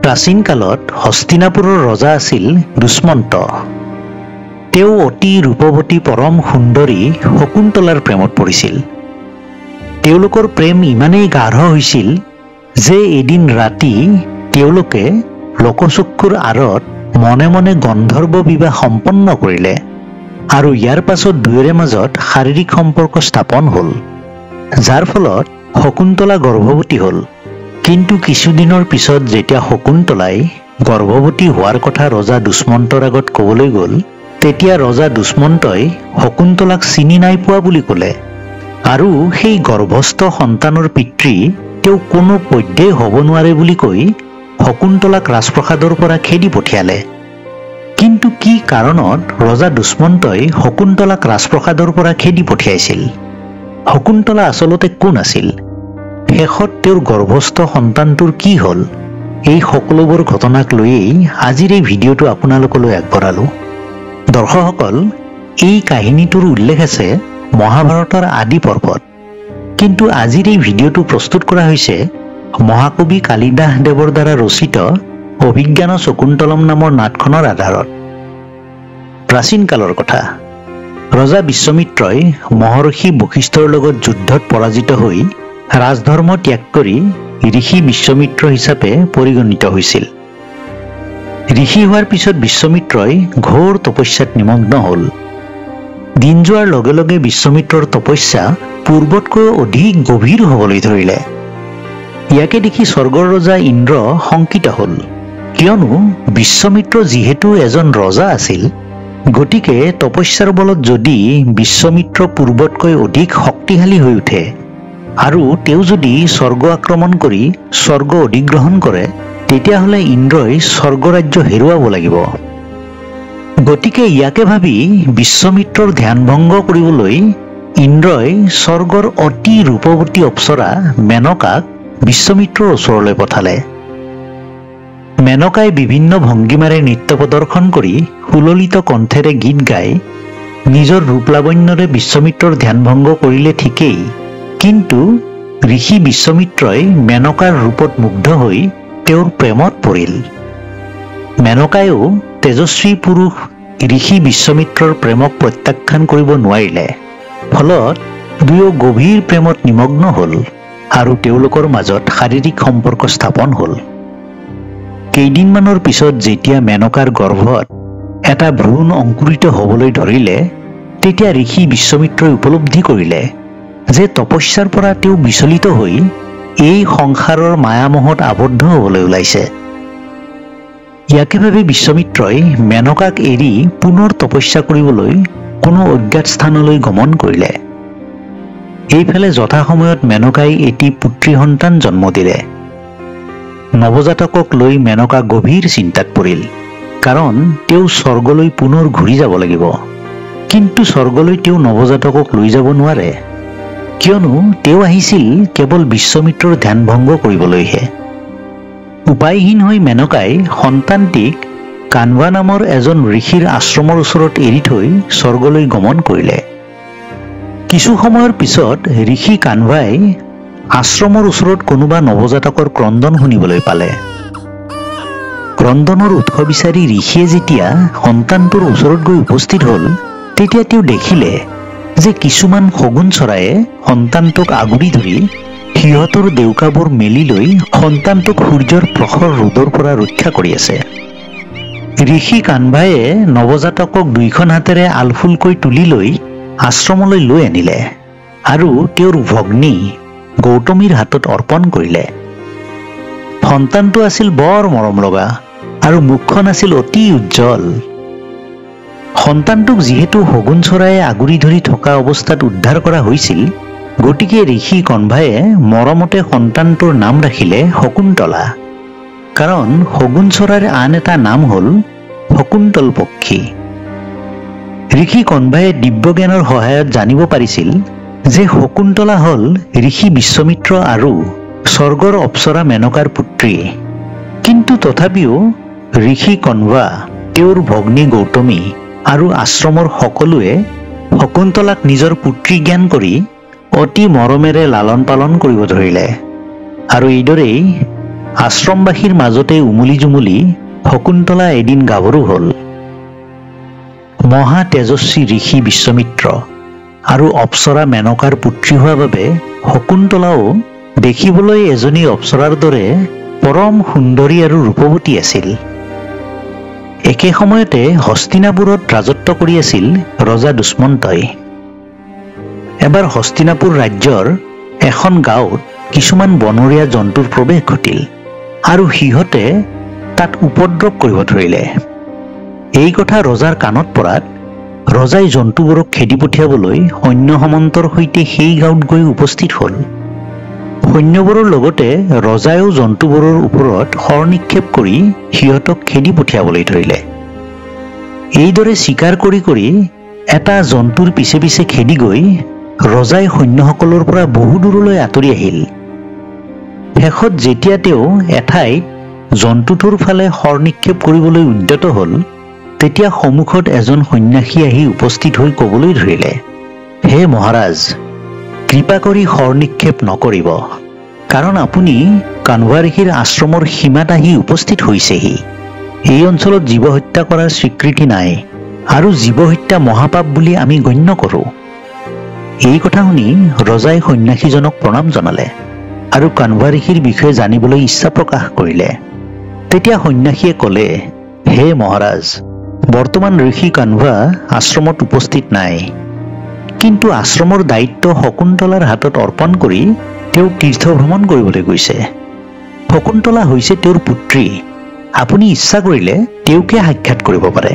প্ৰাচীন কালত হস্তিনাপুৰৰ ৰজা আছিল দুষ্মন্ত। তেওঁ অতি ৰূপৱতী পৰম সুন্দৰী শকুন্তলাৰ প্ৰেমত পৰিছিল। তেওঁলোকৰ প্ৰেম ইমানেই গাঢ় হৈছিল যে এদিন ৰাতি তেওঁলোকে লোকচক্ষুৰ আঁৰত মনে মনে গন্ধৰ্ব বিবাহ সম্পন্ন কৰিলে আৰু ইয়াৰ পাছত দুয়োৰে মাজত শাৰীৰিক সম্পৰ্ক স্থাপন হ'ল, যাৰ ফলত শকুন্তলা গৰ্ভৱতী হ'ল। কিন্তু কিছুদিনৰ পিছত যেতিয়া শকুন্তলাই গৰ্ভৱতী হোৱাৰ কথা ৰজা দুষ্মন্তৰ আগত ক'বলৈ গ'ল, তেতিয়া ৰজা দুষ্মন্তই শকুন্তলাক চিনি নাই পোৱা বুলি ক'লে আৰু সেই গৰ্ভস্থ সন্তানৰ পিতৃ তেওঁ কোনো পধ্যেই হ'ব নোৱাৰে বুলি কৈ শকুন্তলাক ৰাজপ্ৰসাদৰ পৰা খেদি পঠিয়ালে। কিন্তু কি কাৰণত ৰজা দুষ্মন্তই শকুন্তলাক ৰাজপ্ৰসাদৰ পৰা খেদি পঠিয়াইছিল? শকুন্তলা আচলতে কোন আছিল? শেষত তেওঁৰ গৰ্ভস্থ সন্তানটোৰ কি হ'ল? এই সকলোবোৰ ঘটনাক লৈয়েই আজিৰ এই ভিডিঅ'টো আপোনালোকলৈ আগবঢ়ালোঁ। দৰ্শকসকল, এই কাহিনীটোৰ উল্লেখ আছে মহাভাৰতৰ আদি পৰ্বত, কিন্তু আজিৰ এই ভিডিঅ'টো প্ৰস্তুত কৰা হৈছে মহাকবি কালিদাস দেৱৰ দ্বাৰা ৰচিত অভিজ্ঞান শকুন্তলম নামৰ নাটখনৰ আধাৰত। প্ৰাচীন কালৰ কথা। ৰজা বিশ্বমিত্ৰই মহৰ্ষি বশিষ্ঠৰ লগত যুদ্ধত পৰাজিত হৈ ৰাজধৰ্ম ত্যাগ কৰি ঋষি বিশ্বমিত্ৰ হিচাপে পৰিগণিত হৈছিল। ঋষি হোৱাৰ পিছত বিশ্বমিত্ৰই ঘোৰ তপস্যাত নিমগ্ন হ'ল। দিন যোৱাৰ লগে লগে বিশ্বমিত্ৰৰ তপস্যা পূৰ্বতকৈ অধিক গভীৰ হ'বলৈ ধৰিলে। ইয়াকে দেখি স্বৰ্গৰ ৰজা ইন্দ্ৰ শংকিত হ'ল, কিয়নো বিশ্বমিত্ৰ যিহেতু এজন ৰজা আছিল, গতিকে তপস্যাৰ বলত যদি বিশ্বমিত্ৰ পূৰ্বতকৈ অধিক শক্তিশালী হৈ উঠে আৰু তেওঁ যদি স্বৰ্গ আক্ৰমণ কৰি স্বৰ্গ অধিগ্ৰহণ কৰে, তেতিয়াহ'লে ইন্দ্ৰই স্বৰ্গৰাজ্য হেৰুৱাব লাগিব। গতিকে ইয়াকে ভাবি বিশ্বমিত্ৰৰ ধ্যান ভংগ কৰিবলৈ ইন্দ্ৰই স্বৰ্গৰ অতি ৰূপৱতী অপ্সৰা মেনকাক বিশ্বমিত্ৰৰ ওচৰলৈ পঠালে। মেনকাই বিভিন্ন ভংগীমাৰে নৃত্য প্ৰদৰ্শন কৰি সুললিত কণ্ঠেৰে গীত গাই নিজৰ ৰূপলাৱণ্যৰে বিশ্বমিত্ৰৰ ধ্যান ভংগ কৰিলে ঠিকেই, কিন্তু ঋষি বিশ্বমিত্ৰই মেনকাৰ ৰূপত মুগ্ধ হৈ তেওঁৰ প্ৰেমত পৰিল। মেনকায়ো তেজস্বী পুৰুষ ঋষি বিশ্বমিত্ৰৰ প্ৰেমক প্ৰত্যাখ্যান কৰিব নোৱাৰিলে। ফলত দুয়ো গভীৰ প্ৰেমত নিমগ্ন হ'ল আৰু তেওঁলোকৰ মাজত শাৰীৰিক সম্পৰ্ক স্থাপন হ'ল। কেইদিনমানৰ পিছত যেতিয়া মেনকাৰ গৰ্ভত এটা ভ্ৰূণ অংকুৰিত হ'বলৈ ধৰিলে, তেতিয়া ঋষি বিশ্বমিত্ৰই উপলব্ধি কৰিলে যে তপস্যাৰ পৰা তেওঁ বিচলিত হৈ এই সংসাৰৰ মায়ামোহত আবদ্ধ হ'বলৈ ওলাইছে। ইয়াকে ভাবি বিশ্বমিত্ৰই মেনকাক এৰি পুনৰ তপস্যা কৰিবলৈ কোনো অজ্ঞাত স্থানলৈ গমন কৰিলে। এইফালে যথাসময়ত মেনকাই এটি পুত্ৰী সন্তান জন্ম দিলে। নৱজাতকক লৈ মেনকা গভীৰ চিন্তাত পৰিল, কাৰণ তেওঁ স্বৰ্গলৈ পুনৰ ঘূৰি যাব লাগিব। কিন্তু স্বৰ্গলৈ তেওঁ নৱজাতকক লৈ যাব নোৱাৰে, কিয়নো তেওঁ আহিছিল কেৱল বিশ্বমিত্ৰৰ ধ্যান ভংগ কৰিবলৈহে। উপায়হীন হৈ মেনকাই সন্তানটিক কানৱা নামৰ এজন ঋষিৰ আশ্ৰমৰ ওচৰত এৰি থৈ স্বৰ্গলৈ গমন কৰিলে। কিছু সময়ৰ পিছত ঋষি কানৱাই আশ্ৰমৰ ওচৰত কোনোবা নৱজাতকৰ ক্ৰন্দন শুনিবলৈ পালে। ক্ৰন্দনৰ উৎস বিচাৰি ঋষিয়ে যেতিয়া সন্তানটোৰ ওচৰত গৈ উপস্থিত হ'ল, তেতিয়া তেওঁ দেখিলে যে কিছুমান শগুন চৰায়ে সন্তানটোক আগুৰি ধৰি সিহঁতৰ ডেউকাবোৰ মেলি লৈ সন্তানটোক সূৰ্যৰ প্ৰখৰ ৰ'দৰ পৰা ৰক্ষা কৰি আছে। ঋষি কানভায়ে নৱজাতকক দুইখন হাতেৰে আলফুলকৈ তুলি লৈ আশ্ৰমলৈ লৈ আনিলে আৰু তেওঁৰ ভগ্নী গৌতমীৰ হাতত অৰ্পণ কৰিলে। সন্তানটো আছিল বৰ মৰম লগা আৰু মুখখন আছিল অতি উজ্জ্বল। সন্তানটোক যিহেতু শগুন চৰায়ে আগুৰি ধৰি থকা অৱস্থাত উদ্ধাৰ কৰা হৈছিল, গতিকে ঋষি কণভায়ে মৰমতে সন্তানটোৰ নাম ৰাখিলে শকুন্তলা, কাৰণ শগুন চৰাইৰ আন এটা নাম হ'ল শকুন্তল পক্ষী। ঋষি কণভায়ে দিব্যজ্ঞানৰ সহায়ত জানিব পাৰিছিল যে শকুন্তলা হ'ল ঋষি বিশ্বমিত্ৰ আৰু স্বৰ্গৰ অপ্সৰা মেনকাৰ পুত্ৰী। কিন্তু তথাপিও ঋষি কণৱা, তেওঁৰ ভগ্নী গৌতমী আৰু আশ্ৰমৰ সকলোৱে শকুন্তলাক নিজৰ পুত্ৰী জ্ঞান কৰি অতি মৰমেৰে লালন পালন কৰিব ধৰিলে। আৰু এইদৰেই আশ্ৰমবাসীৰ মাজতে উমুলি জুমুলি শকুন্তলা এদিন গাভৰু হ'ল। মহা তেজস্বী ঋষি বিশ্বমিত্ৰ আৰু অপ্সৰা মেনকাৰ পুত্ৰী হোৱা বাবে শকুন্তলাও দেখিবলৈ এজনী অপ্সৰাৰ দৰে পৰম সুন্দৰী আৰু ৰূপৱতী আছিল। একে সময়তে হস্তিনাপুৰত ৰাজত্ব কৰি আছিল ৰজা দুষ্মন্তই। এবাৰ হস্তিনাপুৰ ৰাজ্যৰ এখন গাঁৱত কিছুমান বনৰীয়া জন্তুৰ প্ৰৱেশ ঘটিল আৰু সিহঁতে তাত উপদ্ৰৱ কৰিব ধৰিলে। এই কথা ৰজাৰ কাণত পৰাত ৰজাই জন্তুবোৰক খেদি পঠিয়াবলৈ সৈন্য সামন্তৰ সৈতে সেই গাঁৱত গৈ উপস্থিত হ'ল। সৈন্যবোৰৰ লগতে ৰজায়েও জন্তুবোৰৰ ওপৰত শৰ নিক্ষেপ কৰি সিহঁতক খেদি পঠিয়াবলৈ ধৰিলে। এইদৰে চিকাৰ কৰি কৰি এটা জন্তুৰ পিছে পিছে খেদি গৈ ৰজাই সৈন্যসকলৰ পৰা বহু দূৰলৈ আঁতৰি আহিল। শেষত যেতিয়া তেওঁ এঠাইত জন্তুটোৰ ফালে শৰ নিক্ষেপ কৰিবলৈ উদ্যত হ'ল, তেতিয়া সন্মুখত এজন সন্ন্যাসী আহি উপস্থিত হৈ ক'বলৈ ধৰিলে, হে মহাৰাজ, কৃপা কৰি শৰ নিক্ষেপ নকৰিব, কাৰণ আপুনি কানৱা ঋষিৰ আশ্ৰমৰ সীমাত আহি উপস্থিত হৈছেহি। এই অঞ্চলত জীৱ হত্যা কৰাৰ স্বীকৃতি নাই আৰু জীৱ হত্যা মহাপাপ বুলি আমি গণ্য কৰোঁ। এই কথা শুনি ৰজাই সন্ন্যাসীজনক প্ৰণাম জনালে আৰু কানৱা ঋষিৰ বিষয়ে জানিবলৈ ইচ্ছা প্ৰকাশ কৰিলে। তেতিয়া সন্ন্যাসীয়ে ক'লে, হে মহাৰাজ, বৰ্তমান ঋষি কানৱা আশ্ৰমত উপস্থিত নাই, কিন্তু আশ্ৰমৰ দায়িত্ব শকুন্তলাৰ হাতত অৰ্পণ কৰি তেওঁ তীৰ্থ ভ্ৰমণ কৰিবলৈ গৈছে। শকুন্তলা হৈছে তেওঁৰ পুত্ৰী। আপুনি ইচ্ছা কৰিলে তেওঁকে সাক্ষাৎ কৰিব পাৰে।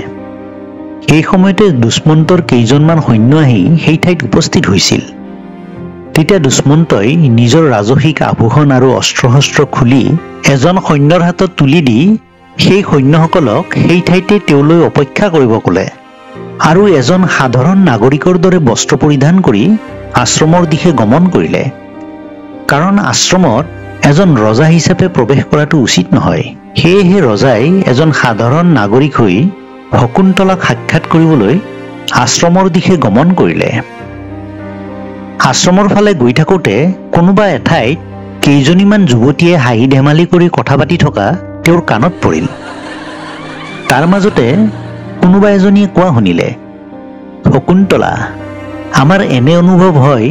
এই সময়তে দুষ্মন্তৰ কেইজনমান সৈন্য আহি সেই ঠাইত উপস্থিত হৈছিল। তেতিয়া দুষ্মন্তই নিজৰ ৰাজসিক আভূষণ আৰু অস্ত্ৰ শস্ত্ৰ খুলি এজন সৈন্যৰ হাতত তুলি দি সেই সৈন্যসকলক সেই ঠাইতে তেওঁলৈ অপেক্ষা কৰিব ক'লে আৰু এজন সাধাৰণ নাগৰিকৰ দৰে বস্ত্ৰ পৰিধান কৰি আশ্ৰমৰ দিশে গমন কৰিলে। কাৰণ আশ্ৰমত এজন ৰজা হিচাপে প্ৰৱেশ কৰাটো উচিত নহয়। সেয়েহে ৰজাই এজন সাধাৰণ নাগৰিক হৈ শকুন্তলাক সাক্ষাৎ কৰিবলৈ আশ্ৰমৰ দিশে গমন কৰিলে। আশ্ৰমৰ ফালে গৈ থাকোঁতে কোনোবা এঠাইত কেইজনীমান যুৱতীয়ে হাঁহি ধেমালি কৰি কথা পাতি থকা তেওঁৰ কাণত পৰিল। তাৰ মাজতে কোনোবা এজনীয়ে কোৱা শুনিলে, শকুন্তলা, আমাৰ এনে অনুভৱ হয়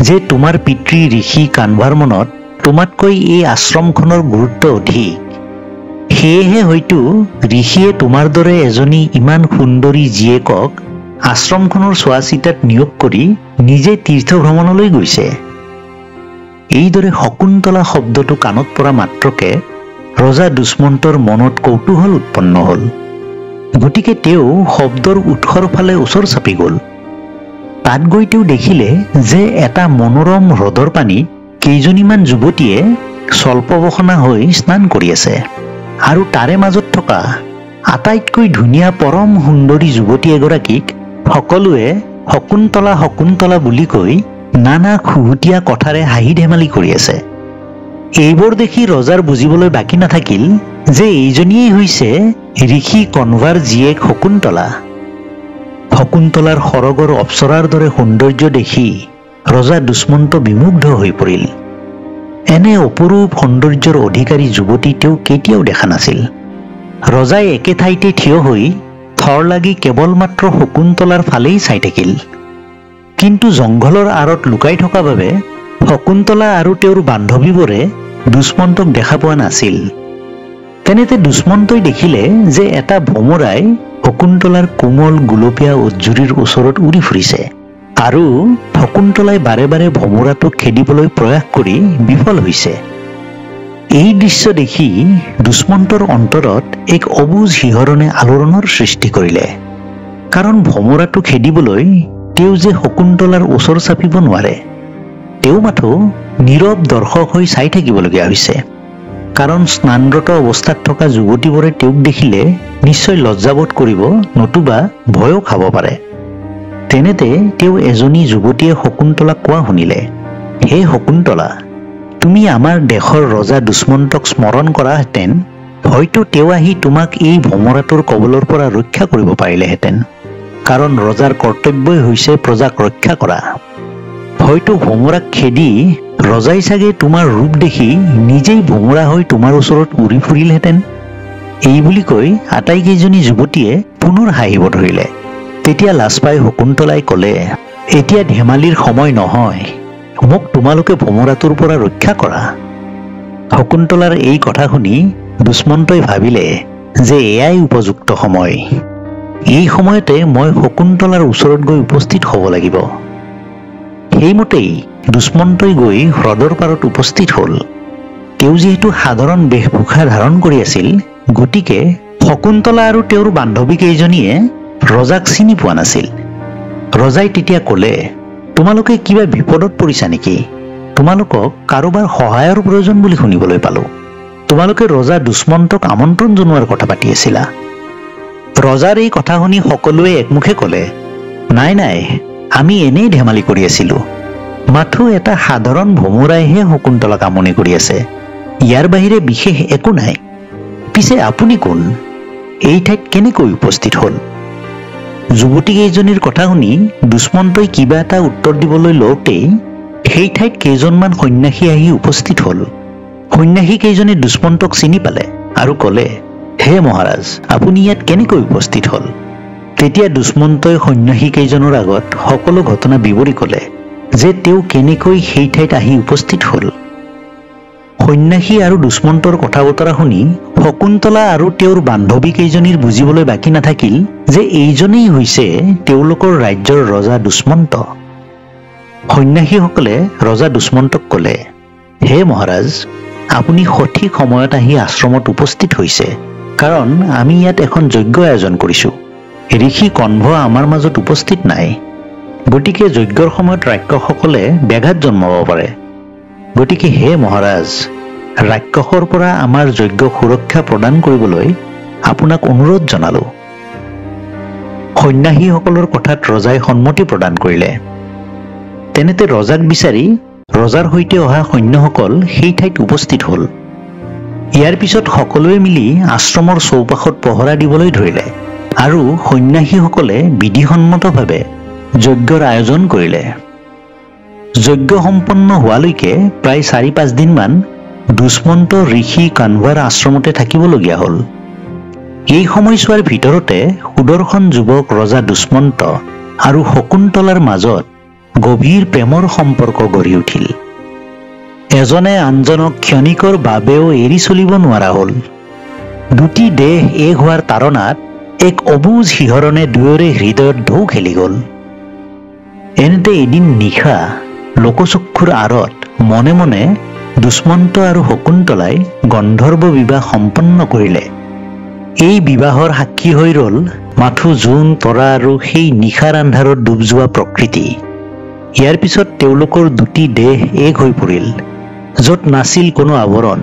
যে তোমাৰ পিতৃ ঋষি কানৱাৰ মনত তোমাতকৈ এই আশ্ৰমখনৰ গুৰুত্ব অধিক। সেয়েহে হয়তো ঋষিয়ে তোমাৰ দৰে এজনী ইমান সুন্দৰী জীয়েকক আশ্ৰমখনৰ চোৱা চিতাত নিয়োগ কৰি নিজে তীৰ্থ ভ্ৰমণলৈ গৈছে। এইদৰে শকুন্তলা শব্দটো কাণত পৰা মাত্ৰকে ৰজা দুষ্মন্তৰ মনত কৌতূহল উৎপন্ন হ'ল। গতিকে তেওঁ শব্দৰ উৎসৰ ফালে ওচৰ চাপি গ'ল। তাত গৈ তেওঁ দেখিলে যে এটা মনোৰম হ্ৰদৰ পানীত কেইজনীমান যুৱতীয়ে স্বল্পবসনা হৈ স্নান কৰি আছে আৰু তাৰে মাজত থকা আটাইতকৈ ধুনীয়া পৰম সুন্দৰী যুৱতী এগৰাকীক সকলোৱে শকুন্তলা শকুন্তলা বুলি কৈ নানা খুহুতীয়া কথাৰে হাঁহি ধেমালি কৰি আছে। এইবোৰ দেখি ৰজাৰ বুজিবলৈ বাকী নাথাকিল যে এইজনীয়েই হৈছে ঋষি কণৱাৰ জীয়েক শকুন্তলা। শকুন্তলাৰ সৰগৰ অপ্সৰাৰ দৰে সৌন্দৰ্য দেখি ৰজা দুষ্মন্ত বিমুগ্ধ হৈ পৰিল। এনে অপৰূপ সৌন্দৰ্যৰ অধিকাৰী যুৱতী তেওঁ কেতিয়াও দেখা নাছিল। ৰজাই একে ঠাইতে থিয় হৈ থৰ লাগি কেৱল মাত্ৰ শকুন্তলাৰ ফালেই চাই থাকিল। কিন্তু জংঘলৰ আঁৰত লুকাই থকা বাবে শকুন্তলা আৰু তেওঁৰ বান্ধৱীবোৰে দুষ্মন্তক দেখা পোৱা নাছিল। তেনেতে দুষ্মন্তই দেখিলে যে এটা ভোমৰাই শকুন্তলাৰ কোমল গুলপীয়া উজ্জুৰিৰ ওচৰত উৰি ফুৰিছে আৰু শকুন্তলাই বাৰে বাৰে ভোমৰাটোক খেদিবলৈ প্ৰয়াস কৰি বিফল হৈছে। এই দৃশ্য দেখি দুষ্মন্তৰ অন্তৰত এক অবুজ শিহৰণে আলোড়নৰ সৃষ্টি কৰিলে। কাৰণ ভোমৰাটো খেদিবলৈ তেওঁ যে শকুন্তলাৰ ওচৰ চাপিব নোৱাৰে। তেওঁ মাথো নীৰৱ দৰ্শক হৈ চাই থাকিবলগীয়া হৈছে। কাৰণ স্নানৰত অৱস্থাত থকা যুৱতীবোৰে তেওঁক দেখিলে নিশ্চয় লজ্জাবোধ কৰিব, নতুবা ভয়ো খাব পাৰে। তেনেতে তেওঁ এজনী যুৱতীয়ে শকুন্তলাক কোৱা শুনিলে, হে শকুন্তলা, তুমি আমাৰ দেশৰ ৰজা দুষ্মন্তক স্মৰণ কৰাহেঁতেন হয়তো তেওঁ আহি তোমাক এই ভোমৰাটোৰ কবলৰ পৰা ৰক্ষা কৰিব পাৰিলেহেঁতেন। কাৰণ ৰজাৰ কৰ্তব্যই হৈছে প্ৰজাক ৰক্ষা কৰা। হয়তো ভোমৰাক খেদি ৰজাই চাগে তোমাৰ ৰূপ দেখি নিজেই ভোমোৰা হৈ তোমাৰ ওচৰত উৰি ফুৰিলহেঁতেন। এই বুলি কৈ আটাইকেইজনী যুৱতীয়ে পুনৰ হাঁহিব ধৰিলে। তেতিয়া লাজ পাই শকুন্তলাই ক'লে, এতিয়া ধেমালিৰ সময় নহয়, মোক তোমালোকে ভোমোৰাটোৰ পৰা ৰক্ষা কৰা। শকুন্তলাৰ এই কথা শুনি দুষ্মন্তই ভাবিলে যে এয়াই উপযুক্ত সময়। এই সময়তে মই শকুন্তলাৰ ওচৰত গৈ উপস্থিত হ'ব লাগিব। সেইমতেই দুষ্মন্তই গৈ হ্ৰদৰ পাৰত উপস্থিত হ'ল। তেওঁ যিহেতু সাধাৰণ বেশভূষা ধাৰণ কৰি আছিল, গতিকে শকুন্তলা আৰু তেওঁৰ বান্ধৱী কেইজনীয়ে ৰজাক চিনি পোৱা নাছিল। ৰজাই তেতিয়া ক'লে, তোমালোকে কিবা বিপদত পৰিছা নেকি? তোমালোকক কাৰোবাৰ সহায়ৰ প্ৰয়োজন বুলি শুনিবলৈ পালো। তোমালোকে ৰজা দুষ্মন্তক আমন্ত্ৰণ জনোৱাৰ কথা পাতি আছিলা। ৰজাৰ এই কথা শুনি সকলোৱে একমুখে ক'লে, নাই নাই, আমি এনেই ধেমালি কৰি আছিলো। মাথো এটা সাধাৰণ ভোমোৰাইহে শকুন্তলাক আমনি কৰি আছে, ইয়াৰ বাহিৰে বিশেষ একো নাই। পিছে আপুনি কোন? এই ঠাইত কেনেকৈ উপস্থিত হ'ল? যুৱতীকেইজনীৰ কথা শুনি দুষ্মন্তই কিবা এটা উত্তৰ দিবলৈ লওঁতেই সেই ঠাইত কেইজনমান সন্যাসী আহি উপস্থিত হ'ল। সন্যাসী কেইজনে দুষ্মন্তক চিনি পালে আৰু ক'লে, হে মহাৰাজ, আপুনি ইয়াত কেনেকৈ উপস্থিত হ'ল? তেতিয়া দুষ্মন্তই সন্যাসী কেইজনৰ আগত সকলো ঘটনা বিৱৰি ক'লে যে তেওঁ কেনেকৈ সেই ঠাইত আহি উপস্থিত হ'ল। সন্যাসী আৰু দুষ্মন্তৰ কথা বতৰা শুনি শকুন্তলা আৰু তেওঁৰ বান্ধৱী কেইজনীৰ বুজিবলৈ বাকী নাথাকিল যে এইজনেই হৈছে তেওঁলোকৰ ৰাজ্যৰ ৰজা দুষ্মন্ত। সন্যাসীসকলে ৰজা দুষ্মন্তক ক'লে, হে মহাৰাজ, আপুনি সঠিক সময়ত আহি আশ্ৰমত উপস্থিত হৈছে, কাৰণ আমি ইয়াত এখন যজ্ঞ আয়োজন কৰিছোঁ। ঋষি কণ্ভ আমাৰ মাজত উপস্থিত নাই, গতিকে যজ্ঞৰ সময়ত ৰাক্ষসসকলে ব্যাঘাত জন্মাব পাৰে। গতিকে হে মহাৰাজ, ৰাক্ষসৰ পৰা আমাৰ যজ্ঞ সুৰক্ষা প্ৰদান কৰিবলৈ আপোনাক অনুৰোধ জনালো। সন্যাসীসকলৰ কথাত ৰজাই সন্মতি প্ৰদান কৰিলে। তেনেতে ৰজাক বিচাৰি ৰজাৰ সৈতে অহা সৈন্যসকল সেই ঠাইত উপস্থিত হ'ল। ইয়াৰ পিছত সকলোৱে মিলি আশ্ৰমৰ চৌপাশত পহৰা দিবলৈ ধৰিলে আৰু সন্যাসীসকলে বিধিসন্মতভাৱে যজ্ঞৰ আয়োজন কৰিলে। যজ্ঞ সম্পন্ন হোৱালৈকে প্ৰায় ৪-৫ দিনমান দুষ্মন্ত ঋষি কানভাৰ আশ্ৰমতে থাকিবলগীয়া হ'ল। এই সময়ছোৱাৰ ভিতৰতে সুদৰ্শন যুৱক ৰজা দুষ্মন্ত আৰু শকুন্তলাৰ মাজত গভীৰ প্ৰেমৰ সম্পৰ্ক গঢ়ি উঠিল। এজনে আনজনক ক্ষণিকৰ বাবেও এৰি চলিব নোৱাৰা হ'ল। দুটি দেহ এক হোৱাৰ তাৰণাত এক অবুজ শিহৰণে দুয়োৰে হৃদয়ত ঢৌ খেলি গ'ল। এনেতে এদিন নিশা লোকচক্ষুৰ আঁৰত মনে মনে দুষ্মন্ত আৰু শকুন্তলাই গন্ধৰ্ব বিবাহ সম্পন্ন কৰিলে। এই বিবাহৰ সাক্ষী হৈ ৰ'ল মাথো জোন তৰা আৰু সেই নিশাৰ আন্ধাৰত ডুব যোৱা প্ৰকৃতি। ইয়াৰ পিছত তেওঁলোকৰ দুটি দেহ এক হৈ পৰিল, য'ত নাছিল কোনো আৱৰণ,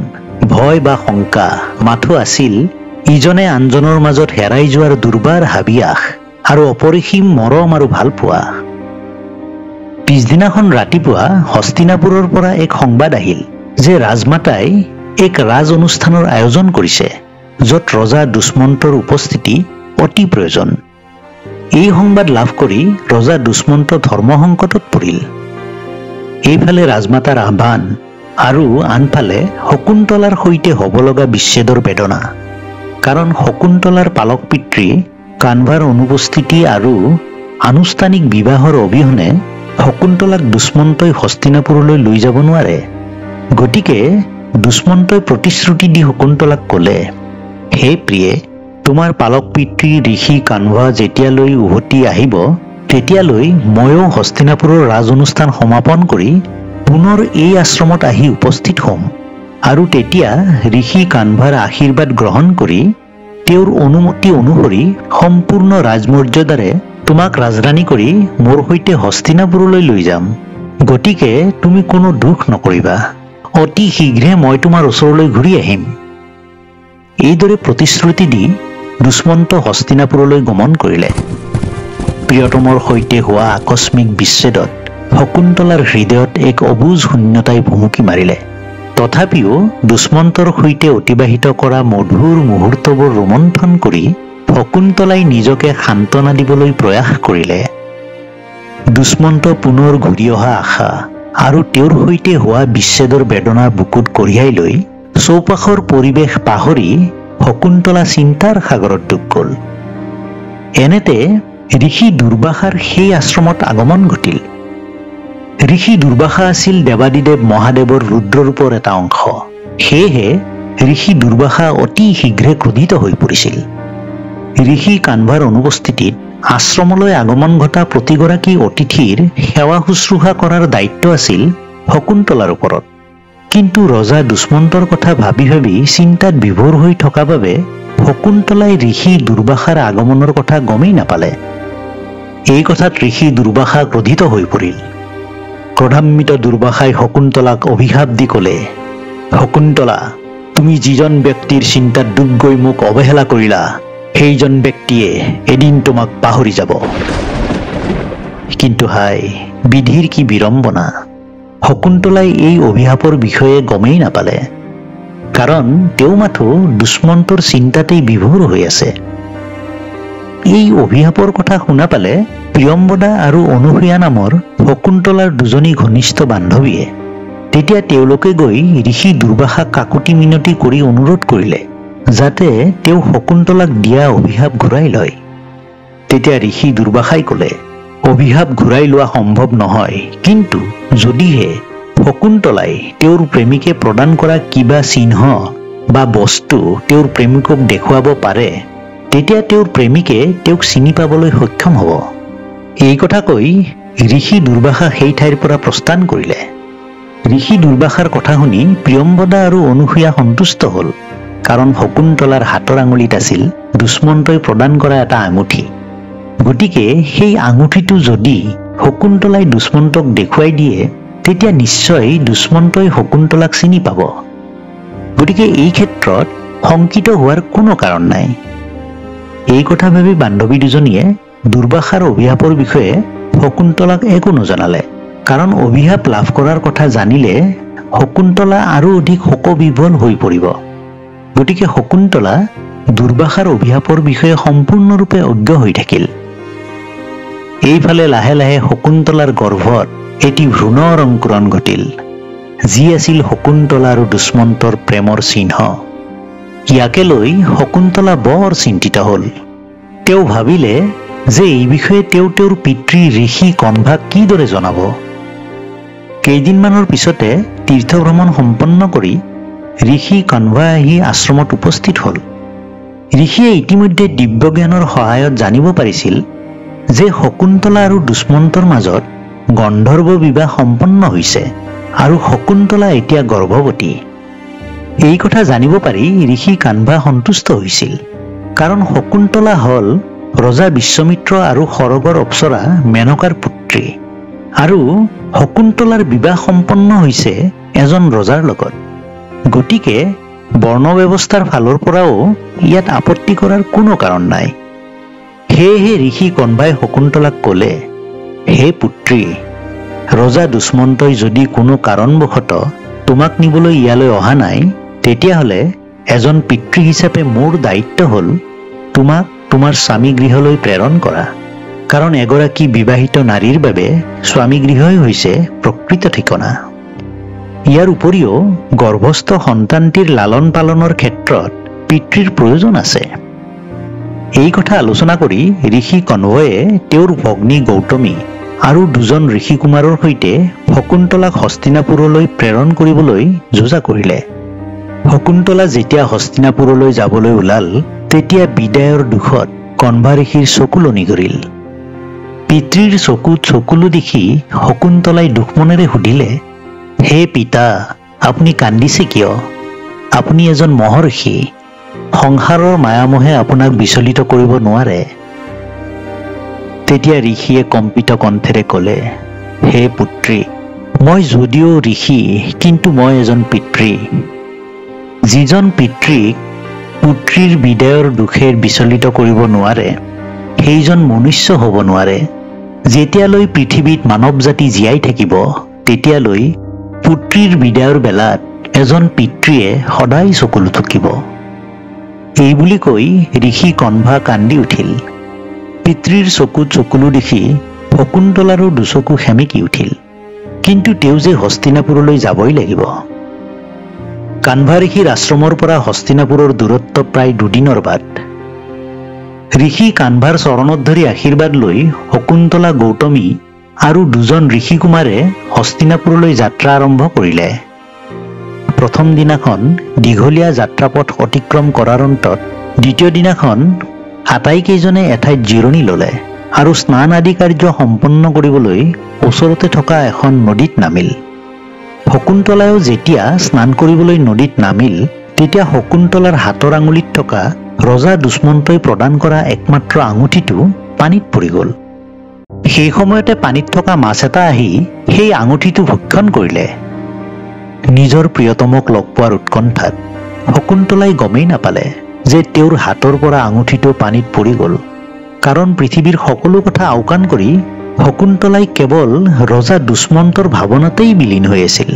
ভয় বা শংকা, মাথো আছিল ইজনে আনজনৰ মাজত হেৰাই যোৱাৰ দুৰ্বাৰ হাবিয়াস আৰু অপৰিসীম মৰম আৰু ভালপোৱা। পিছদিনাখন ৰাতিপুৱা হস্তিনাপুৰৰ পৰা এক সংবাদ আহিল যে ৰাজমাতাই এক ৰাজ অনুষ্ঠানৰ আয়োজন কৰিছে, য'ত ৰজা দুষ্মন্তৰ উপস্থিতি অতি প্ৰয়োজন। এই সংবাদ লাভ কৰি ৰজা দুষ্মন্ত ধৰ্মসংকটত পৰিল। এইফালে ৰাজমাতাৰ আহ্বান আৰু আনফালে শকুন্তলাৰ সৈতে হ'ব লগা বিচ্ছেদৰ বেদনা। কাৰণ শকুন্তলাৰ পালক পিতৃ কানভাৰ অনুপস্থিতি আৰু আনুষ্ঠানিক বিবাহৰ অবিহনে শকুন্তলাক দুষ্মন্তই হস্তিনাপুৰলৈ লৈ যাব নোৱাৰে। গতিকে দুষ্মন্তই প্ৰতিশ্ৰুতি দি শকুন্তলাক ক'লে, হে প্ৰিয়ে, তোমাৰ পালক পিতৃ ঋষি কানভা যেতিয়ালৈ উভতি আহিব তেতিয়ালৈ ময়ো হস্তিনাপুৰৰ ৰাজ অনুষ্ঠান সমাপন কৰি পুনৰ এই আশ্ৰমত আহি উপস্থিত হ'ম আৰু তেতিয়া ঋষি কানভাৰ আশীৰ্বাদ গ্ৰহণ কৰি তেওঁৰ অনুমতি অনুসৰি সম্পূৰ্ণ ৰাজমৰ্যাদাৰে তোমাক ৰাজৰাণী কৰি মোৰ সৈতে হস্তিনাপুৰলৈ লৈ যাম। গতিকে তুমি কোনো দুখ নকৰিবা, অতি শীঘ্ৰে মই তোমাৰ ওচৰলৈ ঘূৰি আহিম। এইদৰে প্ৰতিশ্ৰুতি দি দুষ্মন্ত হস্তিনাপুৰলৈ গমন কৰিলে। প্ৰিয়তমৰ সৈতে হোৱা আকস্মিক বিচ্ছেদত শকুন্তলাৰ হৃদয়ত এক অবুজ শূন্যতাই ভুমুকি মাৰিলে। তথাপিও দুষ্মন্তৰ সৈতে অতিবাহিত কৰা মধুৰ মুহূৰ্তবোৰ ৰোমন্থন কৰি শকুন্তলাই নিজকে সান্তনা দিবলৈ প্ৰয়াস কৰিলে। দুষ্মন্ত পুনৰ ঘূৰি অহা আশা আৰু তেওঁৰ সৈতে হোৱা বিচ্ছেদৰ বেদনা বুকুত কঢ়িয়াই লৈ চৌপাশৰ পৰিৱেশ পাহৰি শকুন্তলা চিন্তাৰ সাগৰত ডুব গ'ল। এনেতে ঋষি দুৰ্বাসাৰ সেই আশ্ৰমত আগমন ঘটিল। ঋষি দুৰ্বাসা আছিল দেৱাদিদেৱ মহাদেৱৰ ৰুদ্ৰৰূপৰ এটা অংশ। সেয়েহে ঋষি দুৰ্বাসা অতি শীঘ্ৰে ক্ৰোধিত হৈ পৰিছিল। ঋষি কানভাৰ অনুপস্থিতিত আশ্ৰমলৈ আগমন ঘটা প্ৰতিগৰাকী অতিথিৰ সেৱা শুশ্ৰূষা কৰাৰ দায়িত্ব আছিল শকুন্তলাৰ ওপৰত। কিন্তু ৰজা দুষ্মন্তৰ কথা ভাবি ভাবি চিন্তাত বিভোৰ হৈ থকা বাবে শকুন্তলাই ঋষি দুৰ্বাসাৰ আগমনৰ কথা গমেই নাপালে। এই কথাত ঋষি দুৰ্বাসা ক্ৰোধিত হৈ পৰিল। ক্ৰোধান্বিত দুৰ্বাসাই শকুন্তলাক অভিশাপ দি ক'লে, শকুন্তলা, তুমি যিজন ব্যক্তিৰ চিন্তাত ডুব গৈ মোক অৱহেলা কৰিলা, সেইজন ব্যক্তিয়ে এদিন তোমাক পাহৰি যাব। কিন্তু হাই, বিধিৰ কি বিড়ম্বনা! শকুন্তলাই এই অভিশাপৰ বিষয়ে গমেই নাপালে। কাৰণ তেওঁ মাথো দুষ্মন্তৰ চিন্তাতেই বিভোৰ হৈ আছে। এই অভিশাপৰ কথা শুনা পালে প্ৰিয়ম্বদা আৰু অনুসূয়া নামৰ শকুন্তলাৰ দুজনী ঘনিষ্ঠ বান্ধৱীয়ে তেতিয়া তেওঁলোকে গৈ ঋষি দুৰ্বাসাক কাকুতি মিনতি কৰি অনুৰোধ কৰিলে যাতে তেওঁ শকুন্তলাক দিয়া অভিশাপ ঘূৰাই লয়। তেতিয়া ঋষি দুৰ্বাসাই ক'লে, অভিশাপ ঘূৰাই লোৱা সম্ভৱ নহয়, কিন্তু যদিহে শকুন্তলাই তেওঁৰ প্ৰেমিকে প্ৰদান কৰা কিবা চিহ্ন বা বস্তু তেওঁৰ প্ৰেমিকক দেখুৱাব পাৰে, তেতিয়া তেওঁৰ প্ৰেমিকে তেওঁক চিনি পাবলৈ সক্ষম হ'ব। এই কথা কৈ ঋষি দুৰ্বাসা সেই ঠাইৰ পৰা প্ৰস্থান কৰিলে। ঋষি দুৰ্বাসাৰ কথা শুনি প্ৰিয়ম্বদা আৰু অনুসূয়া সন্তুষ্ট হ'ল, কাৰণ শকুন্তলাৰ হাতৰ আঙুলিত আছিল দুষ্মন্তই প্ৰদান কৰা এটা আঙুঠি। গতিকে সেই আঙুঠিটো যদি শকুন্তলাই দুষ্মন্তক দেখুৱাই দিয়ে, তেতিয়া নিশ্চয় দুষ্মন্তই শকুন্তলাক চিনি পাব। গতিকে এই ক্ষেত্ৰত শংকিত হোৱাৰ কোনো কাৰণ নাই। এই কথা ভাবি বান্ধৱী দুজনীয়ে দুৰ্বাসাৰ অভিশাপৰ বিষয়ে শকুন্তলাক একো নজনালে। কাৰণ অভিশাপ লাভ কৰাৰ কথা জানিলে শকুন্তলা আৰু অধিক শোকবিহ্বল হৈ পৰিব। গতিকে শকুন্তলা দুৰ্বাসাৰ অভিশাপৰ বিষয়ে সম্পূৰ্ণৰূপে অজ্ঞ হৈ থাকিল। এইফালে লাহে লাহে শকুন্তলাৰ গৰ্ভত এটি ভ্ৰূণৰ অংকুৰণ ঘটিল, যি আছিল শকুন্তলা আৰু দুষ্মন্তৰ প্ৰেমৰ চিহ্ন। ইয়াকে লৈ শকুন্তলা বৰ চিন্তিত হ'ল। তেওঁ ভাবিলে যে এই বিষয়ে তেওঁৰ পিতৃ ঋষি কণভাক কিদৰে জনাব। কেইদিনমানৰ পিছতে তীৰ্থভ্ৰমণ সম্পন্ন কৰি ঋষি কণভা আহি আশ্ৰমত উপস্থিত হ'ল। ঋষিয়ে ইতিমধ্যে দিব্যজ্ঞানৰ সহায়ত জানিব পাৰিছিল যে শকুন্তলা আৰু দুষ্মন্তৰ মাজত গন্ধৰ্ব বিবাহ সম্পন্ন হৈছে আৰু শকুন্তলা এতিয়া গৰ্ভৱতী। এই কথা জানিব পাৰি ঋষি কানভা সন্তুষ্ট হৈছিল, কাৰণ শকুন্তলা হ'ল ৰজা বিশ্বমিত্ৰ আৰু সৰগৰ অপ্সৰা মেনকাৰ পুত্ৰী, আৰু শকুন্তলাৰ বিবাহ সম্পন্ন হৈছে এজন ৰজাৰ লগত। গতিকে বৰ্ণ ব্যৱস্থাৰ ফালৰ পৰাও ইয়াত আপত্তি কৰাৰ কোনো কাৰণ নাই। সেয়েহে ঋষি কণভাই শকুন্তলাক ক'লে, হে পুত্ৰী, ৰজা দুষ্মন্তই যদি কোনো কাৰণবশতঃ তোমাক নিবলৈ ইয়ালৈ অহা নাই, তেতিয়াহ'লে এজন পিতৃ হিচাপে মোৰ দায়িত্ব হ'ল তোমাক তোমাৰ স্বামী গৃহলৈ প্ৰেৰণ কৰা। কাৰণ এগৰাকী বিবাহিত নাৰীৰ বাবে স্বামী গৃহই হৈছে প্ৰকৃত ঠিকনা। ইয়াৰ উপৰিও গৰ্ভস্থ সন্তানটিৰ লালন পালনৰ ক্ষেত্ৰত পিতৃৰ প্ৰয়োজন আছে। এই কথা আলোচনা কৰি ঋষি কণভয়ে তেওঁৰ ভগ্নী গৌতমী আৰু দুজন ঋষি কুমাৰৰ সৈতে শকুন্তলাক হস্তিনাপুৰলৈ প্ৰেৰণ কৰিবলৈ যোজা কৰিলে। শকুন্তলা যেতিয়া হস্তিনাপুৰলৈ যাবলৈ ওলাল, তেতিয়া বিদায়ৰ দুখত কণভা ঋষিৰ চকুলনি গৰিল। পিতৃৰ চকুত চকুলো দেখি শকুন্তলাই দুখমনেৰে সুধিলে, হে পিতা, আপুনি কান্দিছে কিয়? আপুনি এজন মহৰ্ষি, সংসাৰৰ মায়ামোহে আপোনাক বিচলিত কৰিব নোৱাৰে। তেতিয়া ঋষিয়ে কম্পিত কণ্ঠেৰে ক'লে, হে পুত্ৰী, মই যদিও ঋষি, কিন্তু মই এজন পিতৃ। যিজন পিতৃক পুত্ৰীৰ বিদায়ৰ দুখে বিচলিত কৰিব নোৱাৰে, সেইজন মনুষ্য হ'ব নোৱাৰে। যেতিয়ালৈ পৃথিৱীত মানৱ জাতি জীয়াই থাকিব, তেতিয়ালৈ পুত্ৰীৰ বিদায়ৰ বেলাত এজন পিতৃয়ে সদায় চকুলো থকিব। এই বুলি কৈ ঋষি কণভা কান্দি উঠিল। পিতৃৰ চকুত চকুলো দেখি শকুন্তলাৰো দুচকু সেমেকি উঠিল। কিন্তু তেওঁ যে হস্তিনাপুৰলৈ যাবই লাগিব। কানভা ঋষিৰ আশ্ৰমৰ পৰা হস্তিনাপুৰৰ দূৰত্ব প্ৰায় 2 দিনৰ বাট। ঋষি কানভাৰ চৰণত ধৰি আশীৰ্বাদ লৈ শকুন্তলা, গৌতমী আৰু 2জন ঋষি কুমাৰে হস্তিনাপুৰলৈ যাত্ৰা আৰম্ভ কৰিলে। প্ৰথম দিনাখন দীঘলীয়া যাত্ৰাপথ অতিক্ৰম কৰাৰ অন্তত দ্বিতীয় দিনাখন আটাইকেইজনে এঠাইত জিৰণি ল'লে আৰু স্নান আদি কাৰ্য সম্পন্ন কৰিবলৈ ওচৰতে থকা এখন নদীত নামিল। শকুন্তলায়ো যেতিয়া স্নান কৰিবলৈ নদীত নামিল, তেতিয়া শকুন্তলাৰ হাতৰ আঙুলিত থকা ৰজা দুষ্মন্তই প্ৰদান কৰা একমাত্ৰ আঙুঠিটো পানীত পৰি গ'ল। সেই সময়তে পানীত থকা মাছ এটা আহি সেই আঙুঠিটো ভক্ষণ কৰিলে। নিজৰ প্ৰিয়তমক লগ পোৱাৰ উৎকণ্ঠাত শকুন্তলাই গমেই নাপালে যে তেওঁৰ হাতৰ পৰা আঙুঠিটো পানীত পৰি গ'ল। কাৰণ পৃথিৱীৰ সকলো কথা আওকাণ কৰি শকুন্তলাই কেৱল ৰজা দুষ্মন্তৰ ভাৱনাতেই বিলীন হৈ আছিল।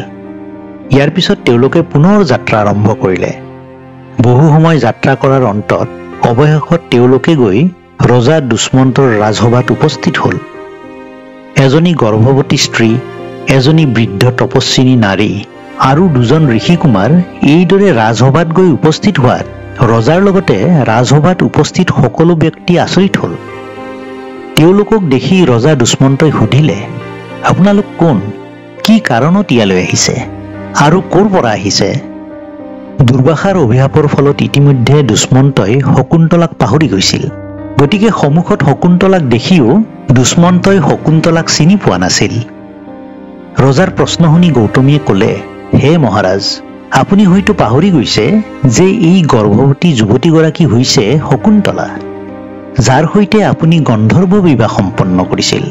ইয়াৰ পিছত তেওঁলোকে পুনৰ যাত্ৰা আৰম্ভ কৰিলে। বহু সময় যাত্ৰা কৰাৰ অন্তত অৱশেষত তেওঁলোকে গৈ ৰজা দুষ্মন্তৰ ৰাজসভাত উপস্থিত হ'ল। এজনী গৰ্ভৱতী স্ত্ৰী, এজনী বৃদ্ধ তপস্বিনী নাৰী আৰু 2জন ঋষি কুমাৰ এইদৰে ৰাজসভাত গৈ উপস্থিত হোৱাত ৰজাৰ লগতে ৰাজসভাত উপস্থিত সকলো ব্যক্তি আচৰিত হ'ল। তেওঁলোকক দেখি ৰজা দুষ্মন্তই সুধিলে, আপোনালোক কোন? কি কাৰণত ইয়ালৈ আহিছে আৰু ক'ৰ পৰা আহিছে? দুৰ্বাসাৰ অভিশাপৰ ফলত ইতিমধ্যে দুষ্মন্তই শকুন্তলাক পাহৰি গৈছিল। গতিকে সন্মুখত শকুন্তলাক দেখিও দুষ্মন্তই শকুন্তলাক চিনি পোৱা নাছিল। ৰজাৰ প্ৰশ্ন শুনি গৌতমীয়ে ক'লে, হে মহাৰাজ, আপুনি হয়তো পাহৰি গৈছে যে এই গৰ্ভৱতী যুৱতীগৰাকী হৈছে শকুন্তলা, যাৰ সৈতে আপুনি গন্ধৰ্ব বিবাহ সম্পন্ন কৰিছিল।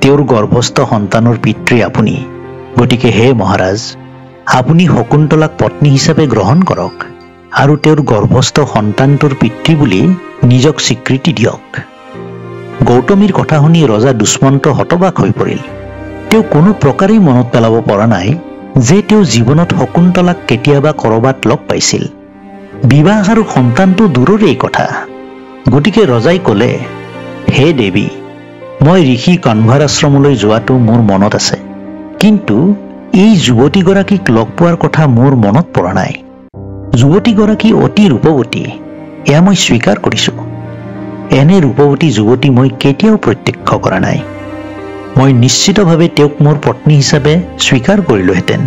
তেওঁৰ গৰ্ভস্থ সন্তানৰ পিতৃ আপুনি। গতিকে হে মহাৰাজ, আপুনি শকুন্তলাক পত্নী হিচাপে গ্ৰহণ কৰক আৰু তেওঁৰ গৰ্ভস্থ সন্তানটোৰ পিতৃ বুলি নিজক স্বীকৃতি দিয়ক। গৌতমীৰ কথা শুনি ৰজা দুষ্মন্ত হতবাক হৈ পৰিল। তেওঁ কোনো প্ৰকাৰেই মনত পেলাব পৰা নাই যে তেওঁ জীৱনত শকুন্তলাক কেতিয়াবা কৰবাত লগ পাইছিল। বিবাহ আৰু সন্তানটো দূৰৰেই কথা। গতিকে ৰজাই ক'লে, হে দেৱী, মই ঋষি কানভাৰ আশ্ৰমলৈ যোৱাটো মোৰ মনত আছে, কিন্তু এই যুৱতীগৰাকীক লগ পোৱাৰ কথা মোৰ মনত পৰা নাই। যুৱতীগৰাকী অতি ৰূপৱতী, এয়া মই স্বীকাৰ কৰিছোঁ। এনে ৰূপৱতী যুৱতী মই কেতিয়াও প্ৰত্যক্ষ কৰা নাই। মই নিশ্চিতভাৱে তেওঁক মোৰ পত্নী হিচাপে স্বীকাৰ কৰিলোহেঁতেন,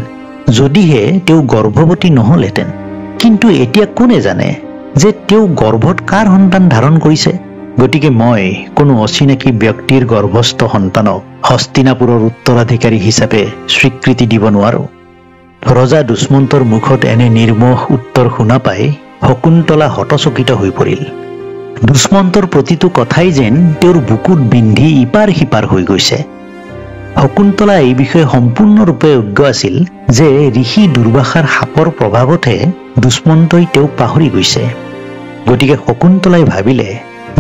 যদিহে তেওঁ গৰ্ভৱতী নহ'লহেঁতেন। কিন্তু এতিয়া কোনে জানে যে তেওঁ গৰ্ভত কাৰ সন্তান ধাৰণ কৰিছে? গতিকে মই কোনো অচিনাকি ব্যক্তিৰ গৰ্ভস্থ সন্তানক হস্তিনাপুৰৰ উত্তৰাধিকাৰী হিচাপে স্বীকৃতি দিব নোৱাৰোঁ। ৰজা দুষ্মন্তৰ মুখত এনে নিৰ্মোহ উত্তৰ শুনা পাই শকুন্তলা হতচকিত হৈ পৰিল। দুষ্মন্তৰ প্ৰতিটো কথাই যেন তেওঁৰ বুকুত বিন্ধি ইপাৰ সিপাৰ হৈ গৈছে। শকুন্তলা এই বিষয়ে সম্পূৰ্ণৰূপে অজ্ঞ আছিল যে ঋষি দুৰ্বাসাৰ সাপৰ প্ৰভাৱতহে দুষ্মন্তই তেওঁক পাহৰি গৈছে। গতিকে শকুন্তলাই ভাবিলে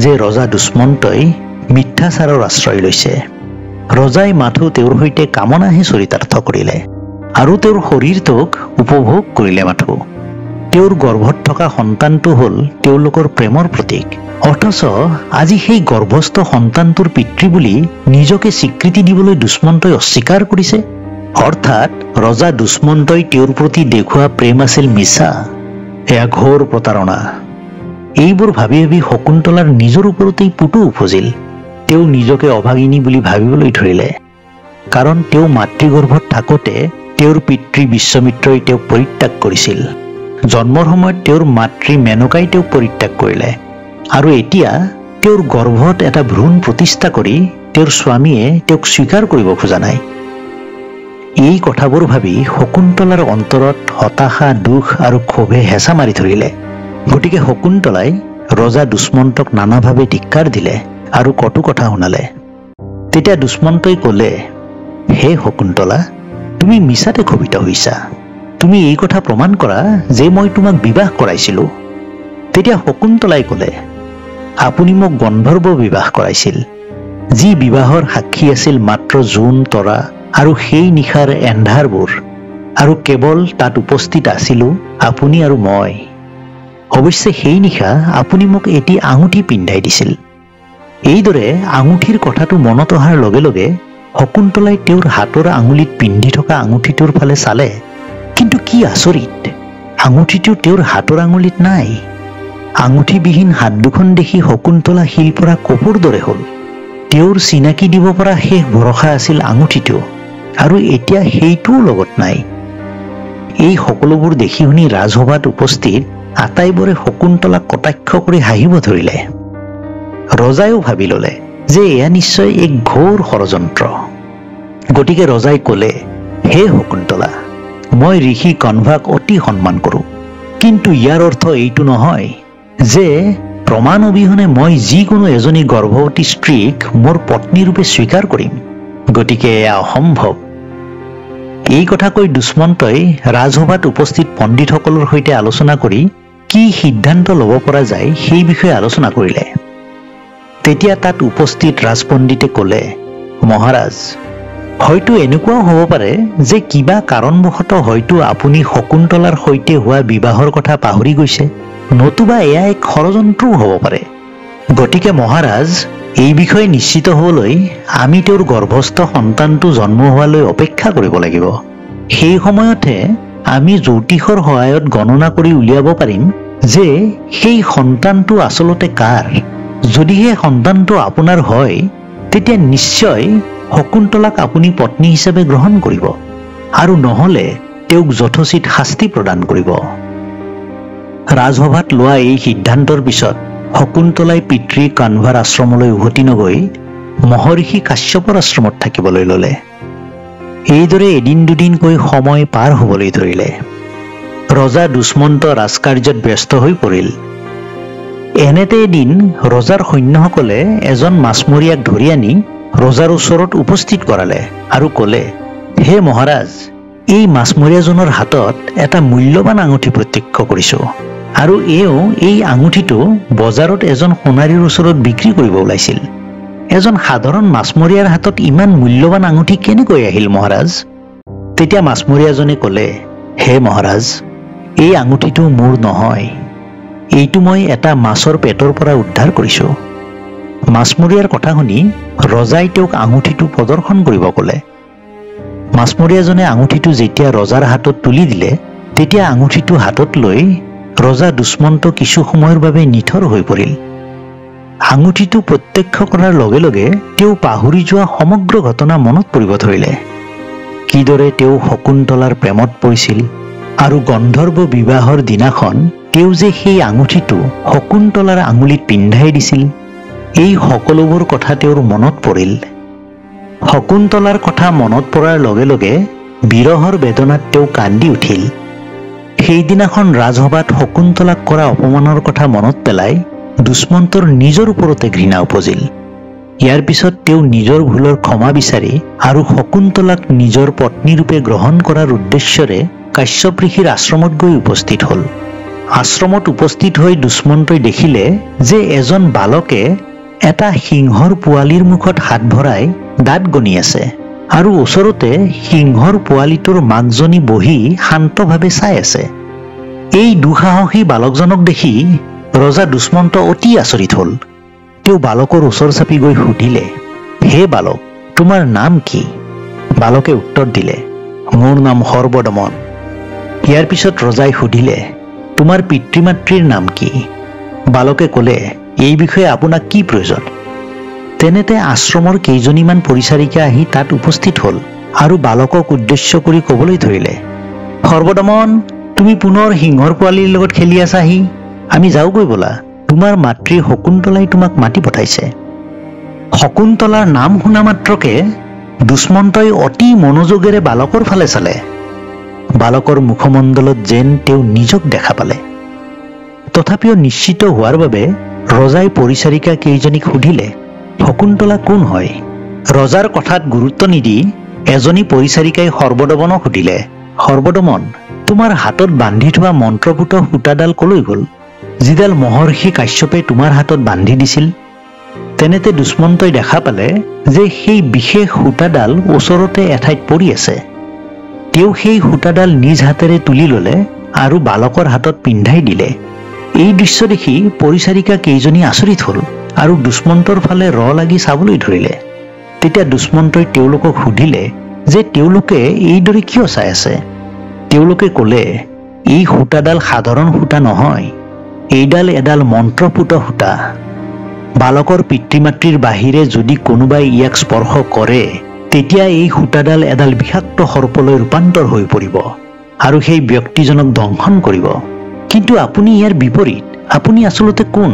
যে ৰজা দুষ্মন্তই মিথ্যাচাৰৰ আশ্ৰয় লৈছে। ৰজাই মাথো তেওঁৰ সৈতে কামনাহে চৰিতাৰ্থ কৰিলে আৰু তেওঁৰ শৰীৰটোক উপভোগ কৰিলে মাথো। তেওঁৰ গৰ্ভত থকা সন্তানটো হ'ল তেওঁলোকৰ প্ৰেমৰ প্ৰতীক। অথচ আজি সেই গৰ্ভস্থ সন্তানটোৰ পিতৃ বুলি নিজকে স্বীকৃতি দিবলৈ দুষ্মন্তই অস্বীকাৰ কৰিছে। অৰ্থাৎ ৰজা দুষ্মন্তই তেওঁৰ প্ৰতি দেখুওৱা প্ৰেম আছিল মিছা। এয়া ঘোৰ প্ৰতাৰণা। এইবোৰ ভাবি ভাবি শকুন্তলাৰ নিজৰ ওপৰতেই পুতু উপজিল। তেওঁ নিজকে অভাগিনী বুলি ভাবিবলৈ ধৰিলে। কাৰণ তেওঁ মাতৃগৰ্ভত থাকোঁতে তেওঁৰ পিতৃ বিশ্বমিত্ৰই তেওঁক পৰিত্যাগ কৰিছিল। জন্মৰ সময়ত তেওঁৰ মাতৃ মেনকাই তেওঁক পৰিত্যাগ কৰিলে আৰু এতিয়া তেওঁৰ গৰ্ভত এটা ভ্ৰূণ প্ৰতিষ্ঠা কৰি তেওঁৰ স্বামীয়ে তেওঁক স্বীকাৰ কৰিব খোজা নাই। এই কথাবোৰ ভাবি শকুন্তলাৰ অন্তৰত হতাশা, দুখ আৰু ক্ষোভে হেঁচা মাৰি ধৰিলে। গতিকে শকুন্তলাই ৰজা দুষ্মন্তক নানাভাৱে ধিক্কাৰ দিলে আৰু কটু কথা শুনালে। তেতিয়া দুষ্মন্তই ক'লে, হে শকুন্তলা, তুমি মিছাতে ক্ষোভিত হৈছা। তুমি এই কথা প্ৰমাণ কৰা যে মই তোমাক বিবাহ কৰাইছিলোঁ। তেতিয়া শকুন্তলাই ক'লে, আপুনি মোক গন্ধৰ্ব বিবাহ কৰাইছিল, যি বিবাহৰ সাক্ষী আছিল মাত্ৰ জোন, তৰা আৰু সেই নিশাৰ এন্ধাৰবোৰ, আৰু কেৱল তাত উপস্থিত আছিলোঁ আপুনি আৰু মই। অৱশ্যে সেই নিশা আপুনি মোক এটি আঙুঠি পিন্ধাই দিছিল। এইদৰে আঙুঠিৰ কথাটো মনত অহাৰ লগে লগে শকুন্তলাই তেওঁৰ হাতৰ আঙুলিত পিন্ধি থকা আঙুঠিটোৰ ফালে চালে, কিন্তু কি আচৰিত, আঙুঠিটো তেওঁৰ হাতৰ আঙুলিত নাই। আঙুঠিবিহীন হাত দুখন দেখি শকুন্তলা শিল পৰা কপোৰ দৰে হ'ল। তেওঁৰ চিনাকি দিব পৰা শেষ ভৰসা আছিল আঙুঠিটো, আৰু এতিয়া সেইটোও লগত নাই। এই সকলোবোৰ দেখি শুনি ৰাজসভাত উপস্থিত আটাইবোৰে শকুন্তলাক কটাক্ষ কৰি হাঁহিব ধৰিলে। ৰজাইও ভাবি ল'লে যে এয়া নিশ্চয় এক ঘোৰ ষড়যন্ত্ৰ। গতিকে ৰজাই ক'লে, হে শকুন্তলা, মই ঋষি কণ্ভাক অতি সন্মান কৰোঁ, কিন্তু ইয়াৰ অৰ্থ এইটো নহয় যে প্ৰমাণ অবিহনে মই যিকোনো এজনী গৰ্ভৱতী স্ত্ৰীক মোৰ পত্নীৰূপে স্বীকাৰ কৰিম। গতিকে এয়া অসম্ভৱ। এই কথা কৈ দুষ্মন্তই ৰাজসভাত উপস্থিত পণ্ডিতসকলৰ সৈতে আলোচনা কৰি কি সিদ্ধান্ত ল'ব পৰা যায় সেই বিষয়ে আলোচনা কৰিলে। তেতিয়া তাত উপস্থিত ৰাজপণ্ডিতে ক'লে, মহাৰাজ, হয়তো এনেকুৱাও হ'ব পাৰে যে কিবা কাৰণবশতঃ হয়তো আপুনি শকুন্তলাৰ সৈতে হোৱা বিবাহৰ কথা পাহৰি গৈছে, নতুবা এয়া এক ষড়যন্ত্ৰও হ'ব পাৰে। গতিকে মহাৰাজ, এই বিষয়ে নিশ্চিত হ'বলৈ আমি তেওঁৰ গৰ্ভস্থ সন্তানটো জন্ম হোৱালৈ অপেক্ষা কৰিব লাগিব। সেই সময়তহে আমি জ্যোতিষৰ সহায়ত গণনা কৰি উলিয়াব পাৰিম যে সেই সন্তানটো আচলতে কাৰ। যদিহে সন্তানটো আপোনাৰ হয়, তেতিয়া নিশ্চয় শকুন্তলাক আপুনি পত্নী হিচাপে গ্ৰহণ কৰিব, আৰু নহ'লে তেওঁক যথোচিত শাস্তি প্ৰদান কৰিব। ৰাজসভাত লোৱা এই সিদ্ধান্তৰ পিছত শকুন্তলাই পিতৃ কাণ্ভাৰ আশ্ৰমলৈ উভতি নগৈ মহৰ্ষি কাশ্যপৰ আশ্ৰমত থাকিবলৈ ল'লে। এইদৰে এদিন দুদিনকৈ সময় পাৰ হ'বলৈ ধৰিলে। ৰজা দুষ্মন্ত ৰাজকাৰ্যত ব্যস্ত হৈ পৰিল। এনেতে এদিন ৰজাৰ সৈন্যসকলে এজন মাছমৰীয়াক ধৰি আনি ৰজাৰ ওচৰত উপস্থিত কৰালে আৰু ক'লে, হে মহাৰাজ, এই মাছমৰীয়াজনৰ হাতত এটা মূল্যৱান আঙুঠি প্ৰত্যক্ষ কৰিছোঁ, আৰু এওঁ এই আঙুঠিটো বজাৰত এজন সোণাৰীৰ ওচৰত বিক্ৰী কৰিব ওলাইছিল। এজন সাধাৰণ মাছমৰীয়াৰ হাতত ইমান মূল্যৱান আঙুঠি কেনেকৈ আহিল মহাৰাজ? তেতিয়া মাছমৰীয়াজনে ক'লে, হে মহাৰাজ, এই আঙুঠিটো মোৰ নহয়, এইটো মই এটা মাছৰ পেটৰ পৰা উদ্ধাৰ কৰিছোঁ। মাছমৰীয়াৰ কথা শুনি ৰজাই তেওঁক আঙুঠিটো প্ৰদৰ্শন কৰিব ক'লে। মাছমৰীয়াজনে আঙুঠিটো যেতিয়া ৰজাৰ হাতত তুলি দিলে, তেতিয়া আঙুঠিটো হাতত লৈ ৰজা দুষ্মন্ত কিছু সময়ৰ বাবে নিথৰ হৈ পৰিল। আঙুঠিটো প্ৰত্যক্ষ কৰাৰ লগে লগে তেওঁ পাহৰি যোৱা সমগ্ৰ ঘটনা মনত পৰিব ধৰিলে। কিদৰে তেওঁ শকুন্তলাৰ প্ৰেমত পৰিছিল, আৰু গন্ধৰ্ব বিবাহৰ দিনাখন তেওঁ যে সেই আঙুঠিটো শকুন্তলাৰ আঙুলিত পিন্ধাই দিছিল, এই সকলোবোৰ কথা তেওঁৰ মনত পৰিল। শকুন্তলাৰ কথা মনত পৰাৰ লগে লগে বিৰহৰ বেদনাত তেওঁ কান্দি উঠিল। সেইদিনাখন ৰাজসভাত শকুন্তলাক কৰা অপমানৰ কথা মনত পেলাই দুষ্মন্তৰ নিজৰ ওপৰতে ঘৃণা উপজিল। ইয়াৰ পিছত তেওঁ নিজৰ ভুলৰ ক্ষমা বিচাৰি আৰু শকুন্তলাক নিজৰ পত্নীৰূপে গ্ৰহণ কৰাৰ উদ্দেশ্যৰে কাশ্যপ ঋষিৰ আশ্ৰমত গৈ উপস্থিত হ'ল। আশ্ৰমত উপস্থিত হৈ দুষ্মন্তই দেখিলে যে এজন বালকে এটা সিংহৰ পোৱালিৰ মুখত হাত ভৰাই দাঁত গনি আছে, আৰু ওচৰতে সিংহৰ পোৱালিটোৰ মাকজনী বহি শান্তভাৱে চাই আছে। এই দুঃসাহসী বালকজনক দেখি ৰজা দুষ্মন্ত অতি আচৰিত হ'ল। তেওঁ বালকৰ ওচৰ চাপি গৈ সুধিলে, হে বালক, তোমাৰ নাম কি? বালকে উত্তৰ দিলে, মোৰ নাম সৰ্বদমন। ইয়াৰ পিছত ৰজাই সুধিলে, তোমাৰ পিতৃ মাতৃৰ নাম কি? বালকে ক'লে, এই বিষয়ে আপোনাক কি প্ৰয়োজন? তেনেতে আশ্ৰমৰ কেইজনীমান পৰিচাৰিকা আহি তাত উপস্থিত হ'ল আৰু বালকক উদ্দেশ্য কৰি ক'বলৈ ধৰিলে, সৰ্বদমন, তুমি পুনৰ সিংহৰ পোৱালিৰ লগত খেলি আছাহি, আমি যাওঁগৈ ব'লা, তোমাৰ মাতৃ শকুন্তলাই তোমাক মাতি পঠাইছে। শকুন্তলাৰ নাম শুনা মাত্ৰকে দুষ্মন্তই অতি মনোযোগেৰে বালকৰ ফালে চালে। বালকৰ মুখমণ্ডলত যেন তেওঁ নিজক দেখা পালে। তথাপিও নিশ্চিত হোৱাৰ বাবে ৰজাই পৰিচাৰিকা কেইজনীক সুধিলে, শকুন্তলা কোন হয়? ৰজাৰ কথাত গুৰুত্ব নিদি এজনী পৰিচাৰিকাই সৰ্বদমনক সুধিলে, সৰ্বদমন, তোমাৰ হাতত বান্ধি থোৱা মন্ত্ৰপুত সূতাডাল কলৈ গ'ল, যিডাল মহৰ্ষি কাশ্যপে তোমাৰ হাতত বান্ধি দিছিল? তেনেতে দুষ্মন্তই দেখা পালে যে সেই বিশেষ সূতাডাল ওচৰতে এঠাইত পৰি আছে। তেওঁ সেই সূতাডাল নিজ হাতেৰে তুলি ল'লে আৰু বালকৰ হাতত পিন্ধাই দিলে। এই দৃশ্য দেখি পৰিচাৰিকা কেইজনী আচৰিত হ'ল আৰু দুষ্মন্তৰ ফালে ৰ লাগি চাবলৈ ধৰিলে। তেতিয়া দুষ্মন্তই তেওঁলোকক সুধিলে যে তেওঁলোকে এইদৰে কিয় চাই আছে। তেওঁলোকে ক'লে, এই সূতাডাল সাধাৰণ সূতা নহয়, এইডাল এডাল মন্ত্ৰপুত সূতা। বালকৰ পিতৃ-মাতৃৰ বাহিৰে যদি কোনোবাই ইয়াক স্পৰ্শ কৰে তেতিয়া এই সূতাডাল এডাল বিষাক্ত সৰ্পলৈ ৰূপান্তৰ হৈ পৰিব আৰু সেই ব্যক্তিজনক দংশন কৰিব। কিন্তু আপুনি ইয়াৰ বিপৰীত, আপুনি আচলতে কোন?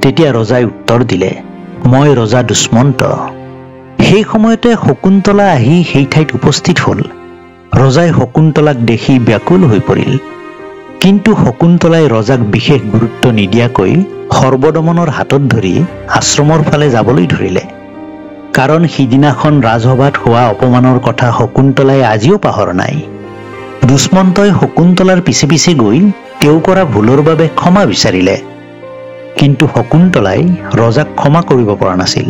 তেতিয়া ৰজাই উত্তৰ দিলে, মই ৰজা দুষ্মন্ত। সেই সময়তে শকুন্তলা আহি সেই ঠাইত উপস্থিত হ'ল। ৰজাই শকুন্তলাক দেখি ব্যাকুল হৈ পৰিল। কিন্তু শকুন্তলাই ৰজাক বিশেষ গুৰুত্ব নিদিয়াকৈ সৰ্বদমনৰ হাতত ধৰি আশ্ৰমৰ ফালে যাবলৈ ধৰিলে। কাৰণ সিদিনাখন ৰাজসভাত হোৱা অপমানৰ কথা শকুন্তলাই আজিও পাহৰা নাই। দুষ্মন্তই শকুন্তলাৰ পিছে পিছে গৈ তেওঁ কৰা ভুলৰ বাবে ক্ষমা বিচাৰিলে। কিন্তু শকুন্তলাই ৰজাক ক্ষমা কৰিব পৰা নাছিল।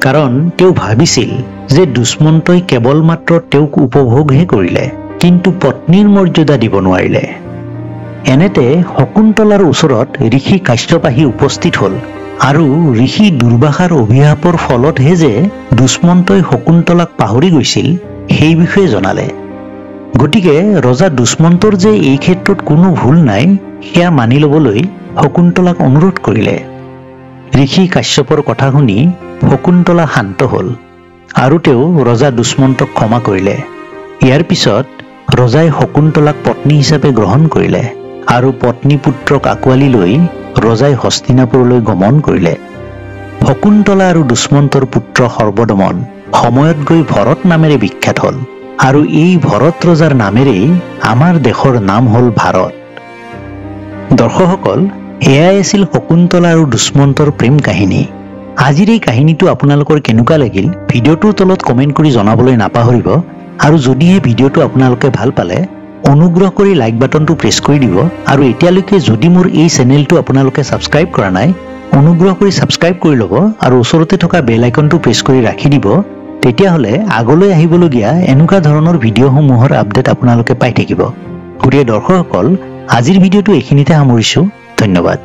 কাৰণ তেওঁ ভাবিছিল যে দুষ্মন্তই কেৱল মাত্ৰ তেওঁক উপভোগহে কৰিলে, কিন্তু পত্নীৰ মৰ্যাদা দিব নোৱাৰিলে। এনেতে শকুন্তলাৰ ওচৰত ঋষি কাশ্যপ আহি উপস্থিত হ'ল আৰু ঋষি দুৰ্বাসাৰ অভিশাপৰ ফলতহে যে দুষ্মন্তই শকুন্তলাক পাহৰি গৈছিল সেই বিষয়ে জনালে। গতিকে ৰজা দুষ্মন্তৰ যে এই ক্ষেত্ৰত কোনো ভুল নাই সেয়া মানি ল'বলৈ শকুন্তলাক অনুৰোধ কৰিলে। ঋষি কাশ্যপৰ কথা শুনি শকুন্তলা শান্ত হ'ল আৰু তেওঁ ৰজা দুষ্মন্তক ক্ষমা কৰিলে। ইয়াৰ পিছত ৰজাই শকুন্তলাক পত্নী হিচাপে গ্ৰহণ কৰিলে আৰু পত্নী পুত্ৰক আঁকোৱালি লৈ ৰজাই হস্তিনাপুৰলৈ গমন কৰিলে। শকুন্তলা আৰু দুষ্মন্তৰ পুত্ৰ সৰ্বদমন সময়ত গৈ ভৰত নামেৰে বিখ্যাত হ'ল আৰু এই ভৰত ৰজাৰ নামেৰেই আমাৰ দেশৰ নাম হ'ল ভাৰত। দৰ্শকসকল, এয়াই আছিল শকুন্তলা আৰু দুষ্মন্তৰ প্ৰেম কাহিনী। আজিৰ এই কাহিনীটো আপোনালোকৰ কেনেকুৱা লাগিল ভিডিঅ'টোৰ তলত কমেণ্ট কৰি জনাবলৈ নাপাহৰিব। আৰু যদিহে ভিডিঅ'টো আপোনালোকে ভাল পালে অনুগ্ৰহ কৰি লাইক বাটনটো প্ৰেছ কৰি দিব। আৰু এতিয়ালৈকে যদি মোৰ এই চেনেলটো আপোনালোকে ছাবস্ক্ৰাইব কৰা নাই অনুগ্ৰহ কৰি ছাবস্ক্ৰাইব কৰি ল'ব আৰু ওচৰতে থকা বেল আইকনটো প্ৰেছ কৰি ৰাখি দিব। তেতিয়াহ'লে আগলৈ আহিবলগীয়া এনেকুৱা ধৰণৰ ভিডিঅ'সমূহৰ আপডেট আপোনালোকে পাই থাকিব। গতিকে দৰ্শকসকল, আজিৰ ভিডিঅ'টো এইখিনিতে সামৰিছোঁ। ধন্যবাদ।